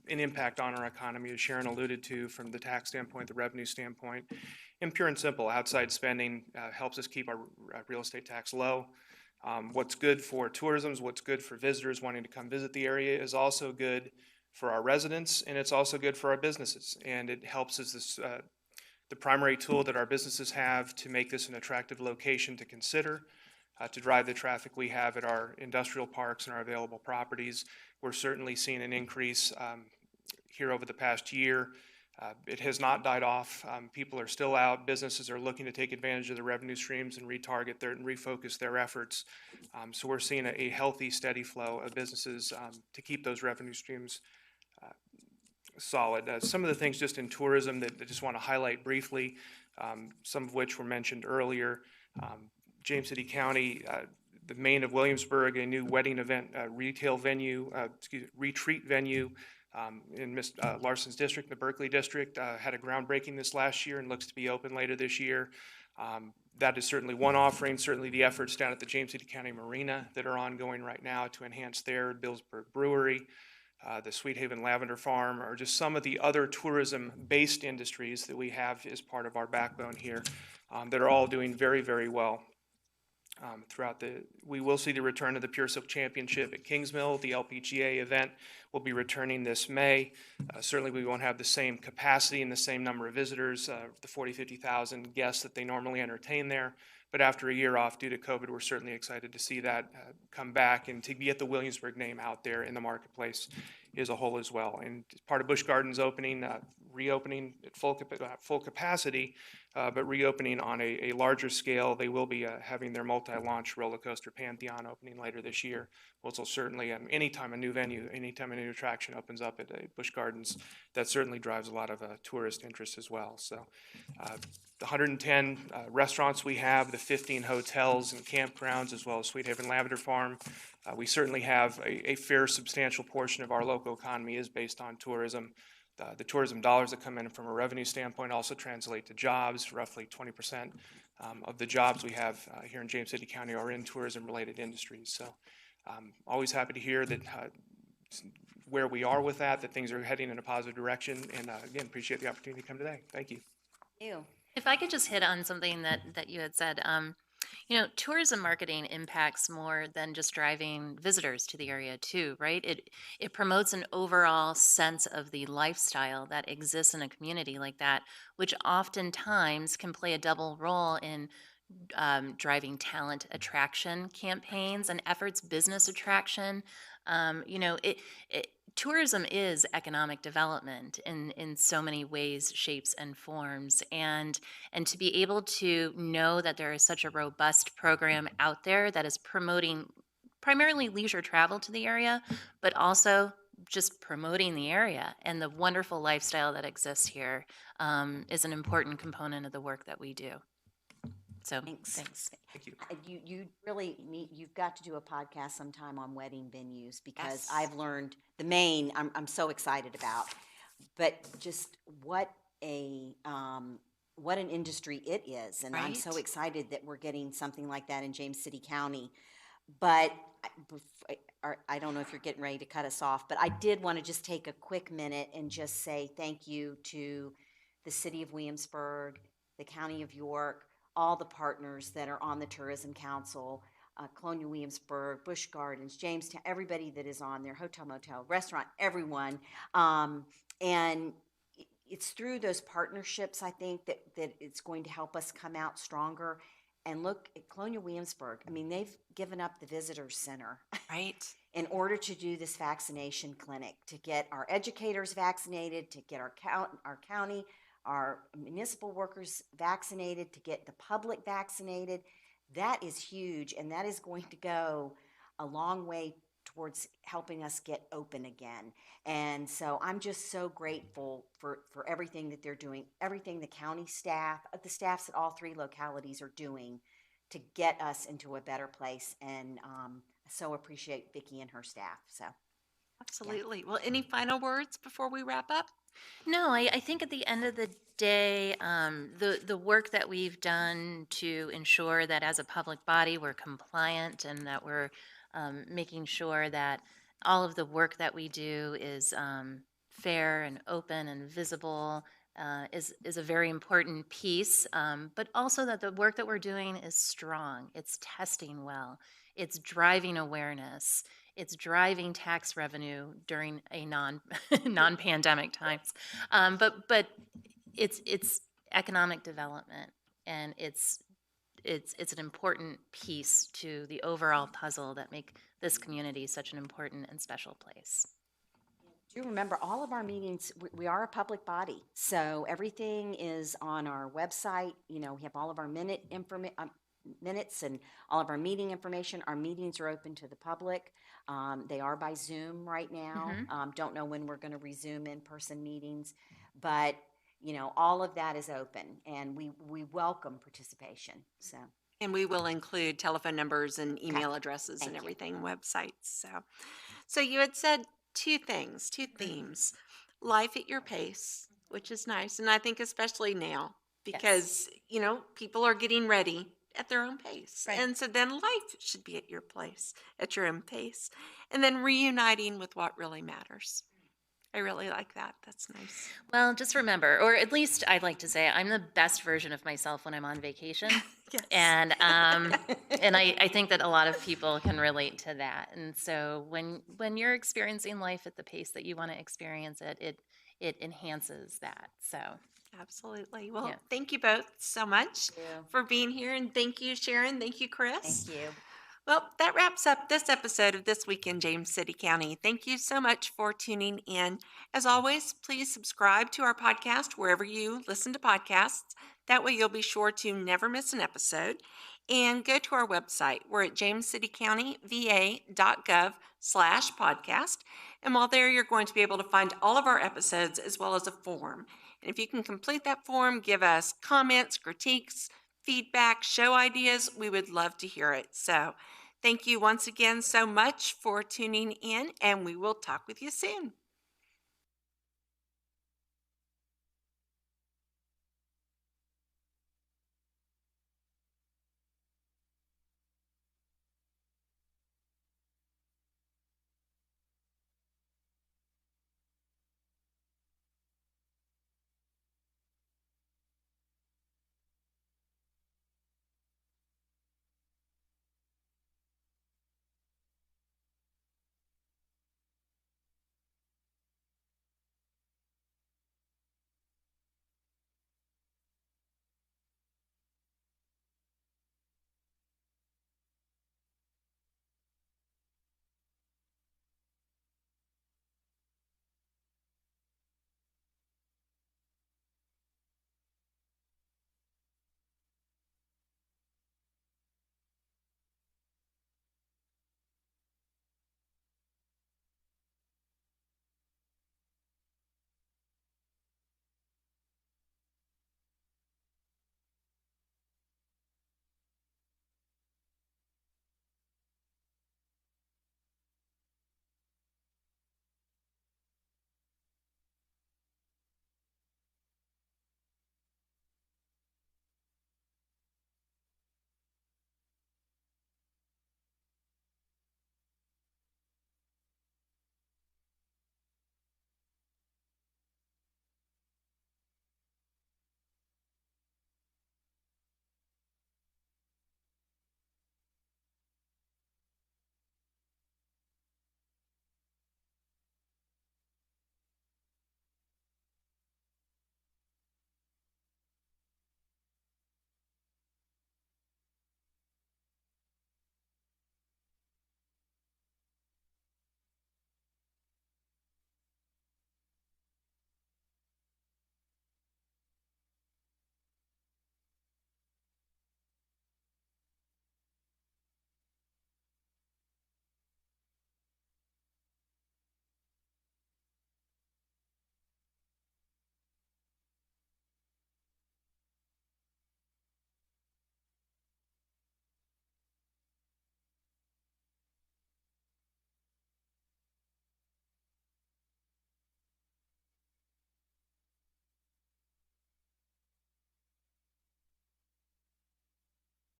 an impact on our economy, as Sharon alluded to, from the tax standpoint, the revenue standpoint. And pure and simple, outside spending helps us keep our real estate tax low. What's good for tourism is what's good for visitors wanting to come visit the area is also good for our residents, and it's also good for our businesses. And it helps us the primary tool that our businesses have to make this an attractive location to consider, to drive the traffic we have at our industrial parks and our available properties. We're certainly seeing an increase here over the past year. It has not died off. People are still out. Businesses are looking to take advantage of the revenue streams and retarget and refocus their efforts. So we're seeing a healthy, steady flow of businesses to keep those revenue streams solid. Some of the things just in tourism that I just want to highlight briefly, some of which were mentioned earlier. James City County, the Main of Williamsburg, a new wedding event, retail venue, retreat venue in Ms. Larson's district, the Berkeley district, had a groundbreaking this last year and looks to be open later this year. That is certainly one offering. Certainly the efforts down at the James City County Marina that are ongoing right now to enhance their Billsburg Brewery, the Sweet Haven Lavender Farm, or just some of the other tourism-based industries that we have as part of our backbone here that are all doing very, very well. We will see the return of the Pure Silk Championship at Kingsmill. The LPGA event will be returning this May. Certainly we won't have the same capacity and the same number of visitors, the 40, 50,000 guests that they normally entertain there. But after a year off due to COVID, we're certainly excited to see that come back and to get the Williamsburg name out there in the marketplace as a whole as well. And part of Busch Gardens opening, reopening at full capacity, but reopening on a larger scale. They will be having their multi-launch roller coaster Pantheon opening later this year, which will certainly, anytime a new venue, anytime a new attraction opens up at Busch Gardens, that certainly drives a lot of tourist interest as well. So the 110 restaurants we have, the 15 hotels and campgrounds, as well as Sweet Haven Lavender Farm, we certainly have a fair substantial portion of our local economy is based on tourism. The tourism dollars that come in from a revenue standpoint also translate to jobs. Roughly 20% of the jobs we have here in James City County are in tourism-related industries. So always happy to hear that where we are with that things are heading in a positive direction. And again, appreciate the opportunity to come today. Thank you. Ew. If I could just hit on something that you had said, tourism marketing impacts more than just driving visitors to the area too, right? It promotes an overall sense of the lifestyle that exists in a community like that, which oftentimes can play a double role in driving talent attraction campaigns and efforts, business attraction. Tourism is economic development in so many ways, shapes, and forms. And to be able to know that there is such a robust program out there that is promoting primarily leisure travel to the area, but also just promoting the area and the wonderful lifestyle that exists here is an important component of the work that we do. So Thanks. Thank you. You really need, you've got to do a podcast sometime on wedding venues because Yes. I've learned the Maine, I'm so excited about, but just what an industry it is. And I'm so Right. excited that we're getting something like that in James City County. But I don't know if you're getting ready to cut us off, but I did want to just take a quick minute and just say thank you to the city of Williamsburg, the county of York, all the partners that are on the Tourism Council, Colonial Williamsburg, Busch Gardens, Jamestown, everybody that is on there, hotel, motel, restaurant, everyone. And it's through those partnerships, I think, that it's going to help us come out stronger. And look at Colonial Williamsburg. I mean, they've given up the visitor center Right? in order to do this vaccination clinic, to get our educators vaccinated, to get our county, our municipal workers vaccinated, to get the public vaccinated. That is huge, and that is going to go a long way towards helping us get open again. And so I'm just so grateful for everything that they're doing, everything the county staff, the staffs at all three localities are doing to get us into a better place. And so appreciate Vicki and her staff. So Absolutely. Well, any final words before we wrap up? No, I think at the end of the day, the work that we've done to ensure that as a public body we're compliant and that we're making sure that all of the work that we do is fair and open and visible is a very important piece. But also that the work that we're doing is strong. It's testing well. It's driving awareness. It's driving tax revenue during a non-pandemic times, but it's economic development, and it's an important piece to the overall puzzle that make this community such an important and special place. do remember all of our meetings, we are a public body. So everything is on our website. You know, we have all of our minutes and all of our meeting information. Our meetings are open to the public. They are by Zoom right now. Don't know when we're going to resume in-person meetings, but you know, all of that is open, and we welcome participation. So, And we will include telephone numbers and email addresses Thank and you. everything, websites. So you had said two themes: life at your pace, which is nice, and I think especially now because you know people are getting ready at their own pace, Right. and so then life should be at your place, at your own pace, and then reuniting with what really matters. I really like that. That's nice. Well, just remember, or at least I'd like to say, I'm the best version of myself when I'm on vacation. Yes. And I think that a lot of people can relate to that. And so when you're experiencing life at the pace that you want to experience it enhances that. So Absolutely. Well, Yeah. thank you both so much Thank you. for being here, and thank you, Sharon. Thank you, Chris. Thank you. Well, that wraps up this episode of This Week in James City County. Thank you so much for tuning in. As always, please subscribe to our podcast wherever you listen to podcasts. That way you'll be sure to never miss an episode. And go to our website. We're at jamescitycountyva.gov/podcast. And while there, you're going to be able to find all of our episodes as well as a form. And if you can complete that form, give us comments, critiques, feedback, show ideas, we would love to hear it. So thank you once again so much for tuning in, and we will talk with you soon.